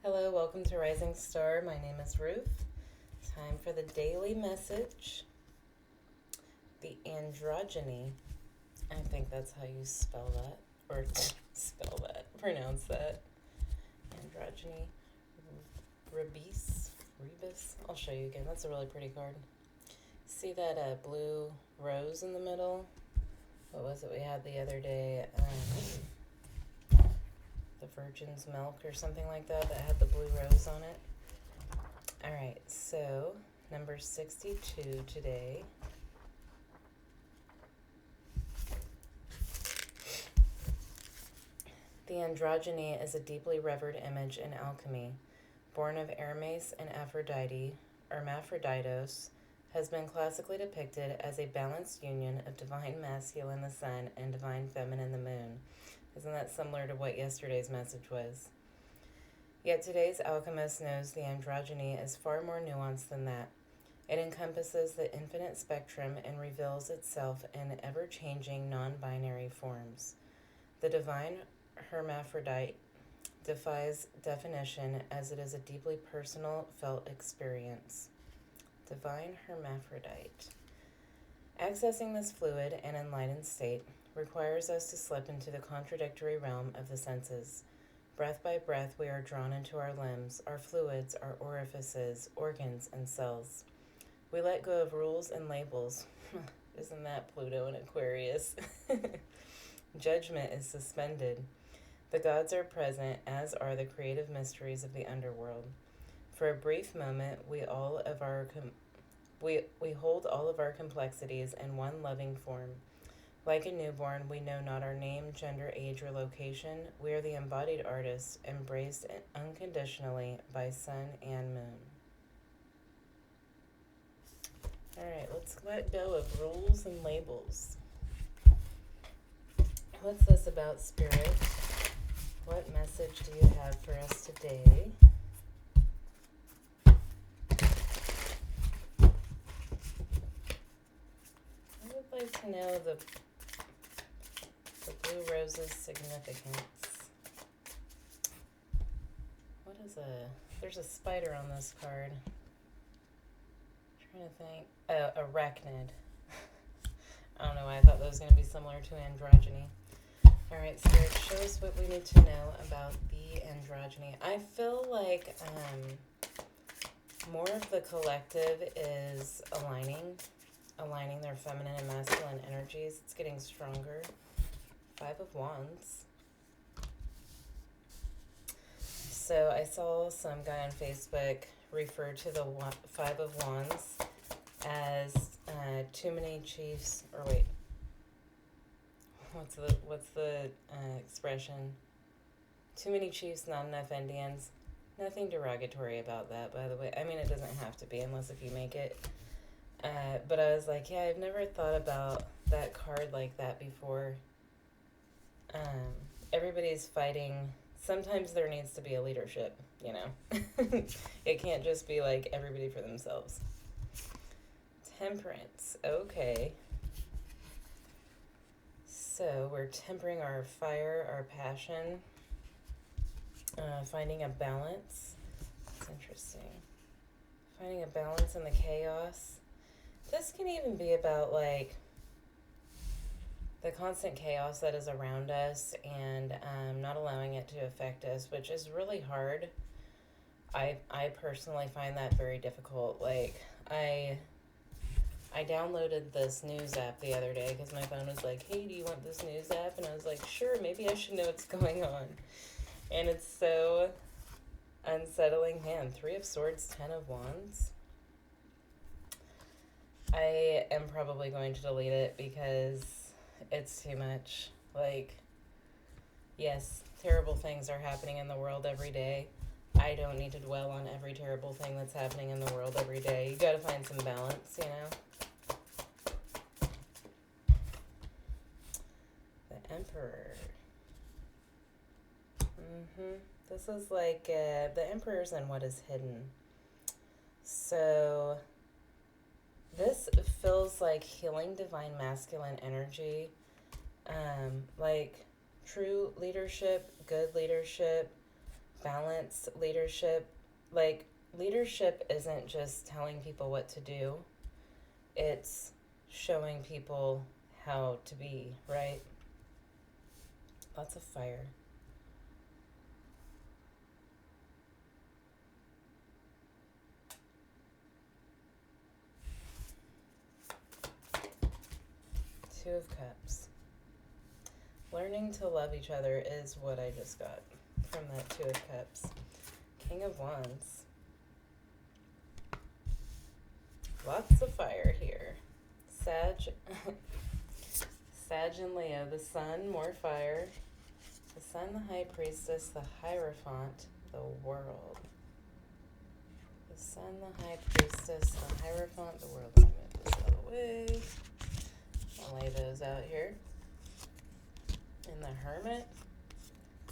Hello, welcome to Rising Star. My name is Ruth. Time for the daily message. The androgyny. I think that's how you spell that. Or pronounce that. Androgyny. Rebus. I'll show you again. That's a really pretty card. See that blue rose in the middle? What was it we had the other day? The Virgin's Milk or something like that had the blue rose on it. Alright, so number 62 today. The androgyny is a deeply revered image in alchemy. Born of Hermes and Aphrodite, Hermaphroditos has been classically depicted as a balanced union of divine masculine, the sun, and divine feminine, the moon. Isn't that similar to what yesterday's message was? Yet today's alchemist knows the androgyny is far more nuanced than that. It encompasses the infinite spectrum and reveals itself in ever-changing, non-binary forms. The divine hermaphrodite defies definition as it is a deeply personal, felt experience. Divine hermaphrodite. Accessing this fluid and enlightened state requires us to slip into the contradictory realm of the senses. Breath by breath, we are drawn into our limbs, our fluids, our orifices, organs, and cells. We let go of rules and labels. Isn't that Pluto and Aquarius? Judgment is suspended. The gods are present, as are the creative mysteries of the underworld. For a brief moment, we hold all of our complexities in one loving form. Like a newborn, we know not our name, gender, age, or location. We are the embodied artists, embraced unconditionally by sun and moon. Alright, let's let go of rules and labels. What's this about, Spirit? What message do you have for us today? I would like to know the blue rose's significance. What is there's a spider on this card. I'm trying to think. Arachnid. I don't know why I thought that was going to be similar to androgyny. Alright, Spirit, show us what we need to know about the androgyny. I feel like more of the collective is aligning their feminine and masculine energies. It's getting stronger. 5 of Wands. So I saw some guy on Facebook refer to the 5 of Wands as too many chiefs, or wait, what's the expression? Too many chiefs, not enough Indians. Nothing derogatory about that, by the way. I mean, it doesn't have to be unless if you make it. But I was like, yeah, I've never thought about that card like that before. Everybody's fighting. Sometimes there needs to be a leadership, you know. It can't just be like everybody for themselves. Temperance. Okay. So we're tempering our fire, our passion, finding a balance. That's interesting. Finding a balance in the chaos. This can even be about like the constant chaos that is around us and not allowing it to affect us, which is really hard. I personally find that very difficult. Like, I downloaded this news app the other day because my phone was like, hey, do you want this news app? And I was like, sure, maybe I should know what's going on. And it's so unsettling. Man, 3 of Swords, 10 of Wands. I am probably going to delete it because it's too much. Like, yes, terrible things are happening in the world every day. I don't need to dwell on every terrible thing that's happening in the world every day. You gotta find some balance, you know? The Emperor. This is like, the Emperor's in what is hidden. So this feels like healing divine masculine energy, like true leadership, good leadership, balance. balance, leadership, like, leadership isn't just telling people what to do, it's showing people how to be, right? Lots of fire. Two of Cups. Learning to love each other is what I just got from that Two of Cups. King of Wands. Lots of fire here. Sag. Sag and Leo. The Sun, more fire. The Sun, the High Priestess, the Hierophant, the World. The Sun, the High Priestess, the Hierophant, the World. Let me move this out of the way. I'll lay those out here. And the Hermit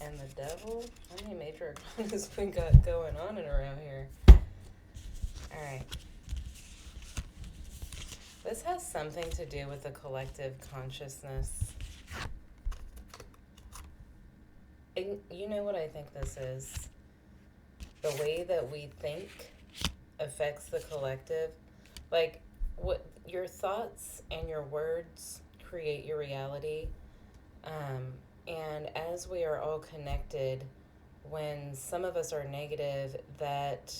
and the Devil. How many major arcanas we got going on and around here? Alright. This has something to do with the collective consciousness. And you know what I think this is? The way that we think affects the collective. Like, what your thoughts and your words create your reality. And as we are all connected, when some of us are negative, that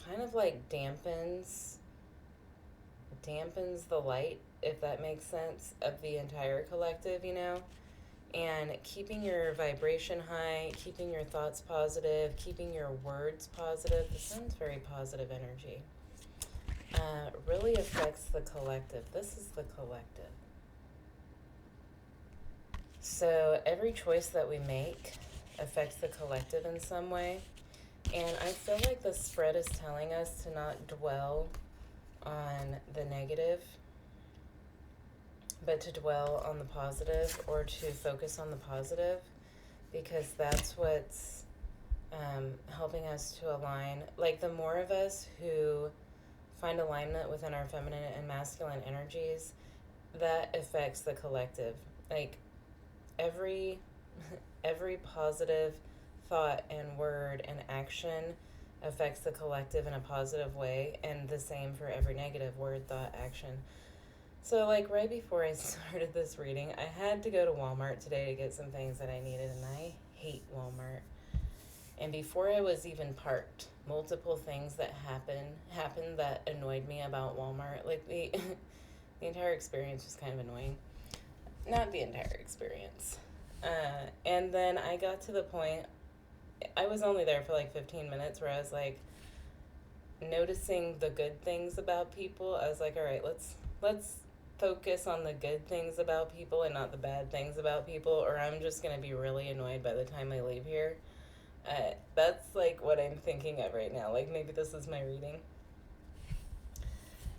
kind of like dampens the light, if that makes sense, of the entire collective, you know? And keeping your vibration high, keeping your thoughts positive, keeping your words positive. The Sun's very positive energy. Really affects the collective. This is the collective. So every choice that we make affects the collective in some way. And I feel like the spread is telling us to not dwell on the negative, but to dwell on the positive, or to focus on the positive, because that's what's helping us to align. Like, the more of us who find alignment within our feminine and masculine energies, that affects the collective. Like, every positive thought and word and action affects the collective in a positive way, and the same for every negative word, thought, action. So, like, right before I started this reading, I had to go to Walmart today to get some things that I needed, and I hate Walmart. And before I was even parked, multiple things that happened that annoyed me about Walmart. Like, the entire experience was kind of annoying. Not the entire experience. And then I got to the point, I was only there for like 15 minutes, where I was like noticing the good things about people. I was like, all right, let's focus on the good things about people and not the bad things about people, or I'm just going to be really annoyed by the time I leave here. That's like what I'm thinking of right now. Like, maybe this is my reading.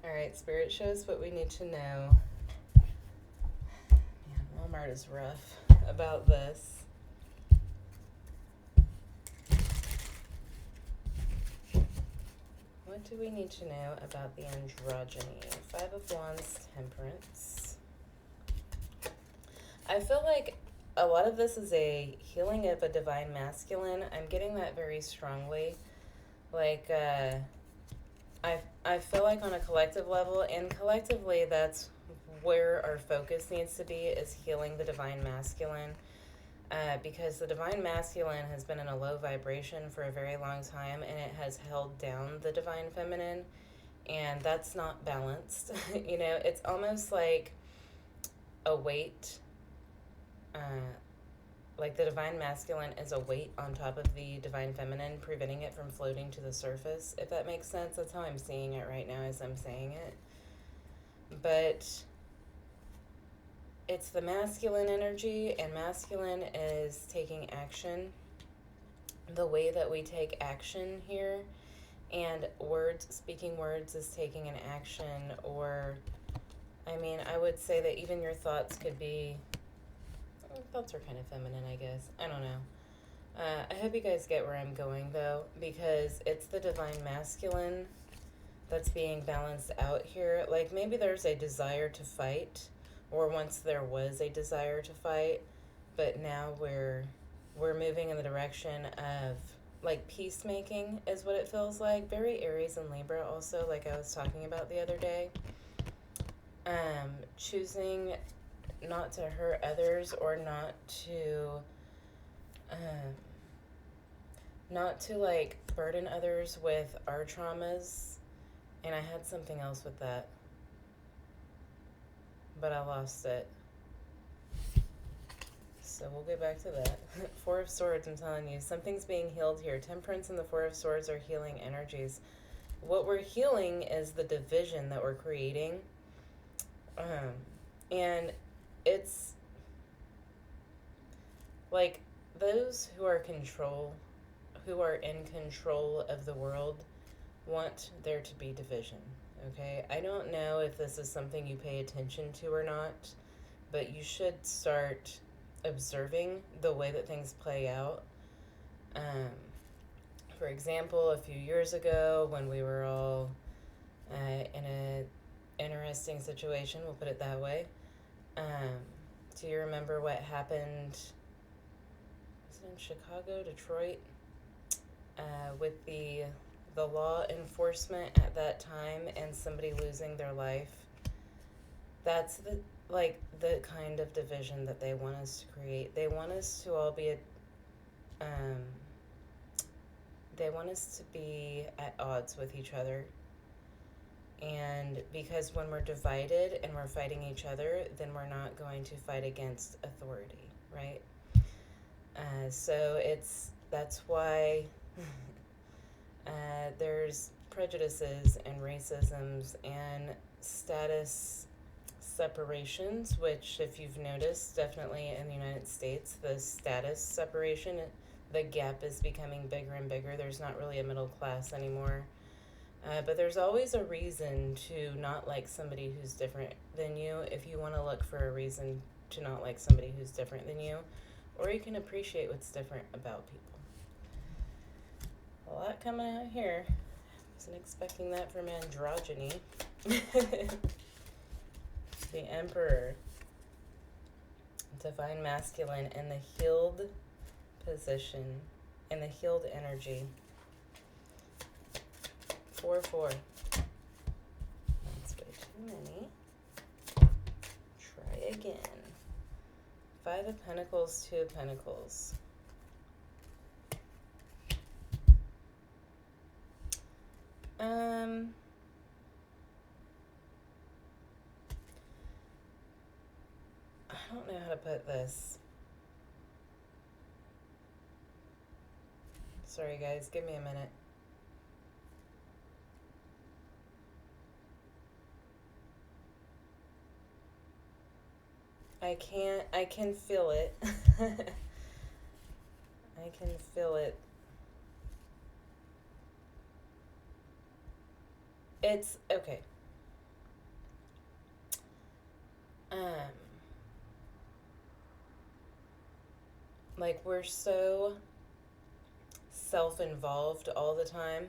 All right, Spirit, show us what we need to know. Man, Walmart is rough about this. What do we need to know about the androgyny? Five of Wands, Temperance. I feel like a lot of this is a healing of a divine masculine. I'm getting that very strongly. Like, I feel like on a collective level, and collectively that's where our focus needs to be, is healing the divine masculine. Because the divine masculine has been in a low vibration for a very long time, and it has held down the divine feminine, and that's not balanced. You know, it's almost like a weight, like the divine masculine is a weight on top of the divine feminine, preventing it from floating to the surface, if that makes sense. That's how I'm seeing it right now as I'm saying it. But it's the masculine energy, and masculine is taking action. The way that we take action here, and speaking words is taking an action, or, I mean, I would say that even your thoughts could be, thoughts are kind of feminine, I guess. I don't know. I hope you guys get where I'm going, though, because it's the divine masculine that's being balanced out here. Like, maybe there's a desire to fight, or once there was a desire to fight, but now we're moving in the direction of like peacemaking is what it feels like. Very Aries and Libra also, like I was talking about the other day. Choosing not to hurt others or um, not to like burden others with our traumas. And I had something else with that, but I lost it. So we'll get back to that. Four of Swords, I'm telling you, something's being healed here. Temperance and the Four of Swords are healing energies. What we're healing is the division that we're creating. And it's like those who are in control of the world want there to be division. Okay? I don't know if this is something you pay attention to or not, but you should start observing the way that things play out. For example, a few years ago when we were all in a interesting situation, we'll put it that way. Do you remember what happened? Was it in Chicago, Detroit? With the law enforcement at that time and somebody losing their life. That's the kind of division that they want us to create. They want us to all be they want us to be at odds with each other. And because when we're divided and we're fighting each other, then we're not going to fight against authority, right? So that's why there's prejudices and racisms and status separations, which, if you've noticed, definitely in the United States, the status separation, the gap is becoming bigger and bigger. There's not really a middle class anymore. But there's always a reason to not like somebody who's different than you if you want to look for a reason to not like somebody who's different than you, or you can appreciate what's different about people. A lot coming out here. Wasn't expecting that from androgyny. The Emperor, Divine Masculine, and the healed position and the healed energy. 4-4. That's way too many. Try again. 5 of Pentacles, 2 of Pentacles. I don't know how to put this. Sorry guys, give me a minute. I can feel it. I can feel it. It's okay. Like we're so self-involved all the time,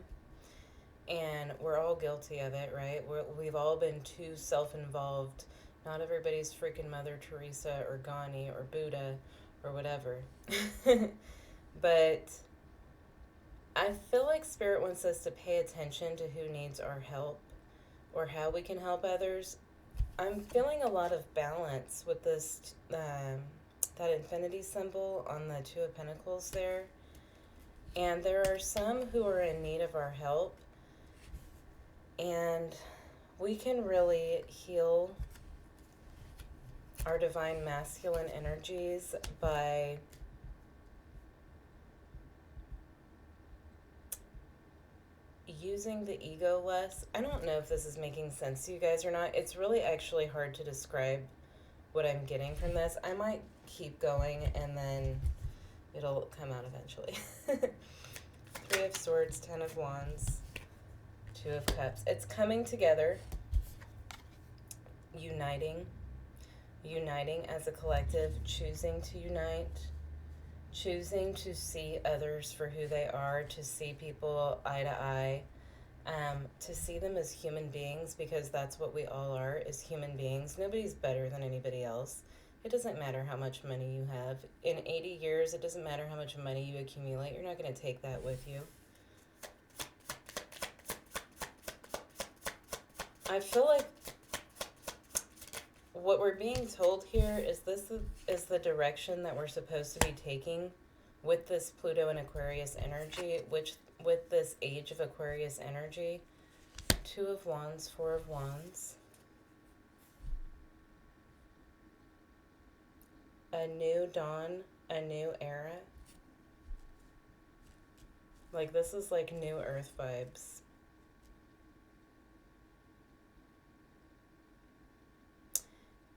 and we're all guilty of it, right? We've all been too self-involved. Not everybody's freaking Mother Teresa or Gandhi or Buddha or whatever. But I feel like Spirit wants us to pay attention to who needs our help or how we can help others. I'm feeling a lot of balance with this, that infinity symbol on the 2 of Pentacles there. And there are some who are in need of our help. And we can really heal our divine masculine energies by using the ego less. I don't know if this is making sense to you guys or not. It's really actually hard to describe what I'm getting from this. I might keep going and then it'll come out eventually. 3 of Swords, 10 of Wands, 2 of Cups. It's coming together, uniting as a collective, choosing to unite, choosing to see others for who they are, to see people eye to eye, to see them as human beings, because that's what we all are, as human beings. Nobody's better than anybody else. It doesn't matter how much money you have. In 80 years, it doesn't matter how much money you accumulate. You're not going to take that with you. I feel like what we're being told here is this is the direction that we're supposed to be taking with this Pluto and Aquarius energy, which with this age of Aquarius energy. 2 of Wands, 4 of Wands. A new dawn, a new era. Like, this is like new earth vibes.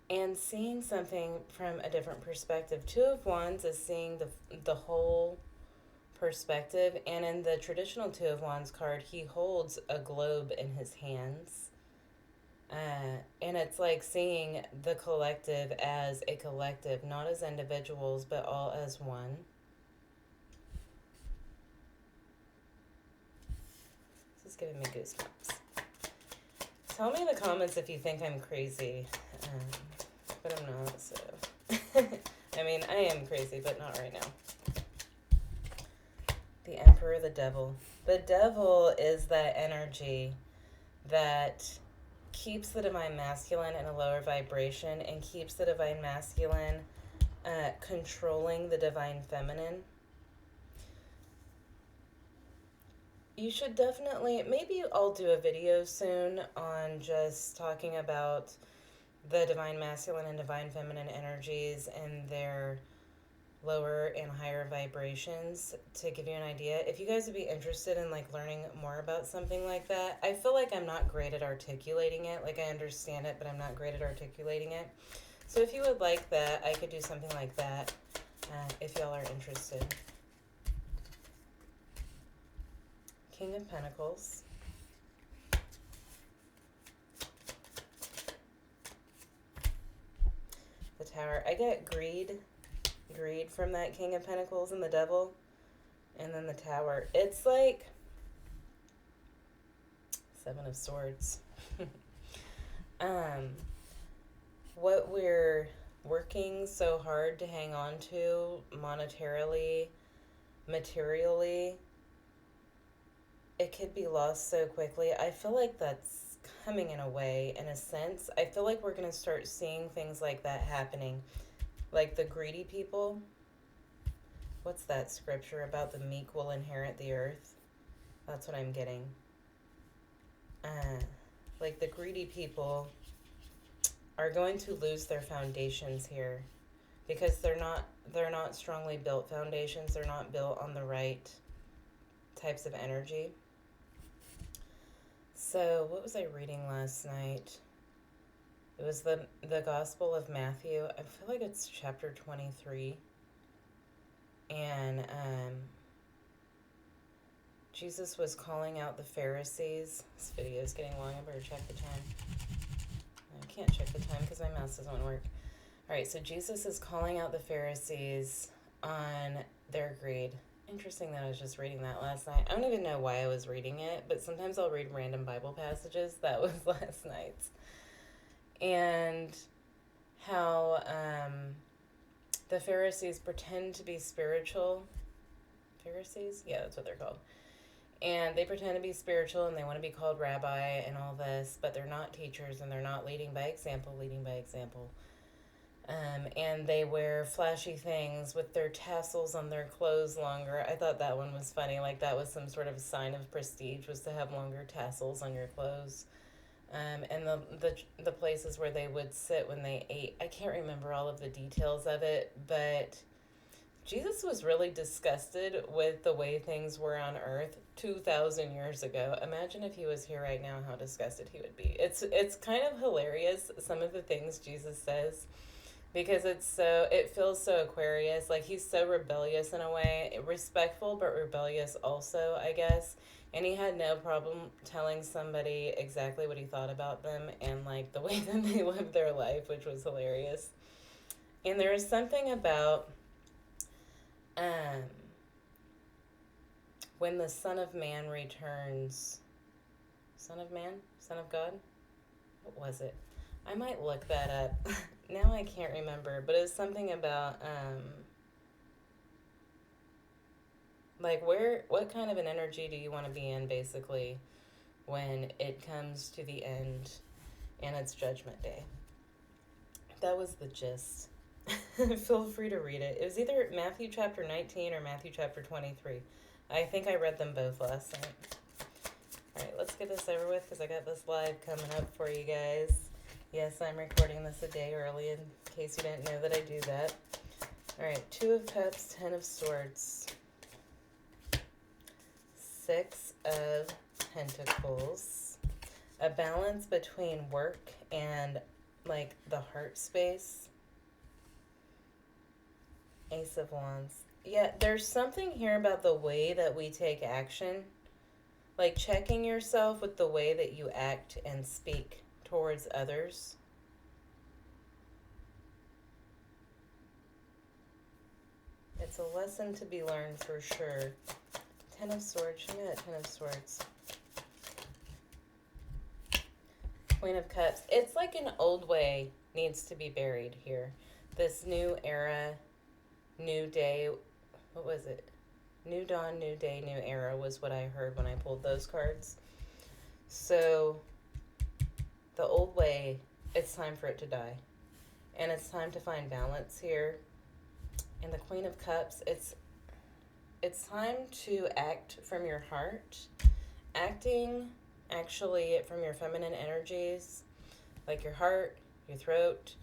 And seeing something from a different perspective. 2 of Wands is seeing the whole perspective, and in the traditional 2 of Wands card, he holds a globe in his hands. And it's like seeing the collective as a collective, not as individuals, but all as one. This is giving me goosebumps. Tell me in the comments if you think I'm crazy, but I'm not, so. I mean, I am crazy, but not right now. The Emperor, the Devil. The Devil is that energy that keeps the Divine Masculine in a lower vibration and keeps the Divine Masculine controlling the Divine Feminine. You should definitely, maybe I'll do a video soon on just talking about the Divine Masculine and Divine Feminine energies and their lower and higher vibrations to give you an idea. If you guys would be interested in like learning more about something like that, I feel like I'm not great at articulating it. Like, I understand it, but I'm not great at articulating it. So if you would like that, I could do something like that if y'all are interested. King of Pentacles. The Tower. I get greed from that King of Pentacles and the Devil, and then the Tower. It's like 7 of Swords. What we're working so hard to hang on to monetarily, materially, it could be lost so quickly. I feel like that's coming in a way, in a sense. I feel like we're going to start seeing things like that happening. Like the greedy people. What's that scripture about the meek will inherit the earth? That's what I'm getting. Like the greedy people are going to lose their foundations here because they're not strongly built foundations. They're not built on the right types of energy. So what was I reading last night? It was the Gospel of Matthew. I feel like it's chapter 23. And Jesus was calling out the Pharisees. This video is getting long. I better check the time. I can't check the time because my mouse doesn't work. All right, so Jesus is calling out the Pharisees on their greed. Interesting that I was just reading that last night. I don't even know why I was reading it, but sometimes I'll read random Bible passages. That was last night's. And how the Pharisees pretend to be spiritual. Pharisees? Yeah, that's what they're called. And they pretend to be spiritual and they want to be called rabbi and all this, but they're not teachers and they're not leading by example. And they wear flashy things with their tassels on their clothes longer. I thought that one was funny. Like, that was some sort of sign of prestige, was to have longer tassels on your clothes. And the places where they would sit when they ate. I can't remember all of the details of it, but Jesus was really disgusted with the way things were on Earth 2,000 years ago. Imagine if he was here right now, how disgusted he would be. It's kind of hilarious, some of the things Jesus says, because it feels so Aquarius. Like, he's so rebellious in a way, respectful but rebellious also, I guess. And he had no problem telling somebody exactly what he thought about them and like the way that they lived their life, which was hilarious. And there is something about when the Son of Man returns. Son of Man? Son of God? What was it? I might look that up. Now I can't remember, but it was something about like what kind of an energy do you want to be in basically when it comes to the end and it's Judgment Day. That was the gist. Feel free to read it. It was either Matthew chapter 19 or Matthew chapter 23. I think I read them both last night. All right, let's get this over with because I got this live coming up for you guys. Yes, I'm recording this a day early in case you didn't know that I do that. All right, 2 of Cups, 10 of Swords, 6 of Pentacles. A balance between work and like the heart space. Ace of Wands. Yeah, there's something here about the way that we take action. Like checking yourself with the way that you act and speak towards others. It's a lesson to be learned for sure. 10 of Swords. Show me that 10 of Swords. Queen of Cups. It's like an old way needs to be buried here. This new era, new day. What was it? New dawn, new day, new era was what I heard when I pulled those cards. So the old way, it's time for it to die. And it's time to find balance here. And the Queen of Cups, it's time to act from your heart. Acting actually from your feminine energies, like your heart, your throat,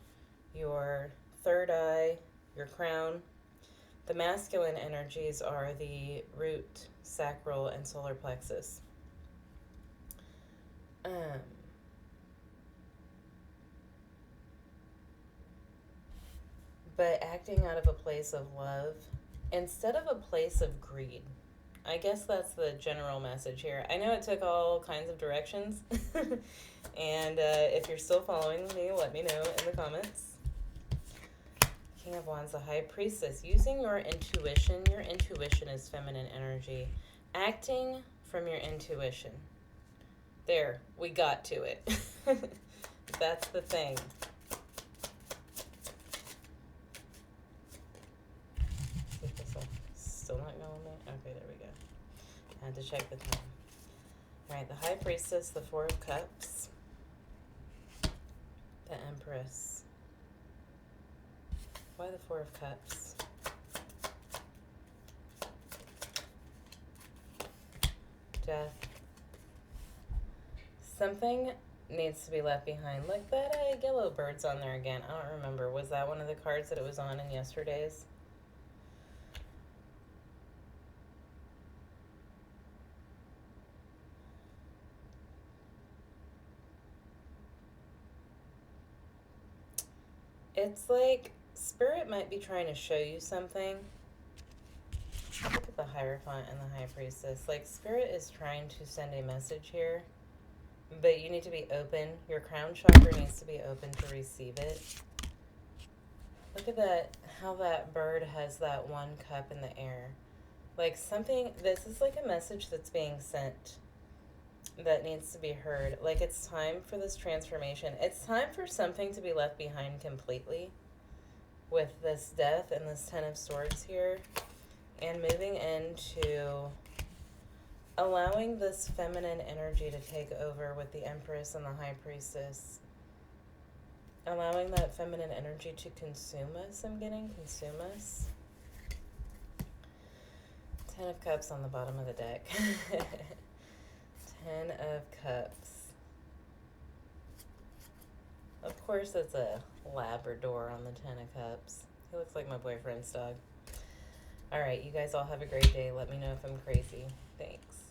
your third eye, your crown. The masculine energies are the root, sacral, and solar plexus. But acting out of a place of love instead of a place of greed. I guess that's the general message here. I know it took all kinds of directions. And if you're still following me, let me know in the comments. King of Wands, the High Priestess. Using your intuition. Your intuition is feminine energy. Acting from your intuition. There, we got to it. That's the thing. Still not going there? Okay, there we go. I had to check the time. Alright, the High Priestess, the 4 of Cups, the Empress. Why the 4 of Cups? Death. Something needs to be left behind. Look, that yellow bird's on there again. I don't remember. Was that one of the cards that it was on in yesterday's? It's like Spirit might be trying to show you something. Look at the Hierophant and the High Priestess. Like Spirit is trying to send a message here, but you need to be open. Your crown chakra needs to be open to receive it. Look at that, how that bird has that 1 cup in the air. Like something, this is like a message that's being sent that needs to be heard. Like it's time for this transformation. It's time for something to be left behind completely with this death and this 10 of Swords here, and moving into allowing this feminine energy to take over with the Empress and the High Priestess. Allowing that feminine energy to consume us. I'm getting consume us. 10 of Cups on the bottom of the deck. 10 of Cups. Of course it's a Labrador on the 10 of Cups. He looks like my boyfriend's dog. Alright, you guys all have a great day. Let me know if I'm crazy. Thanks.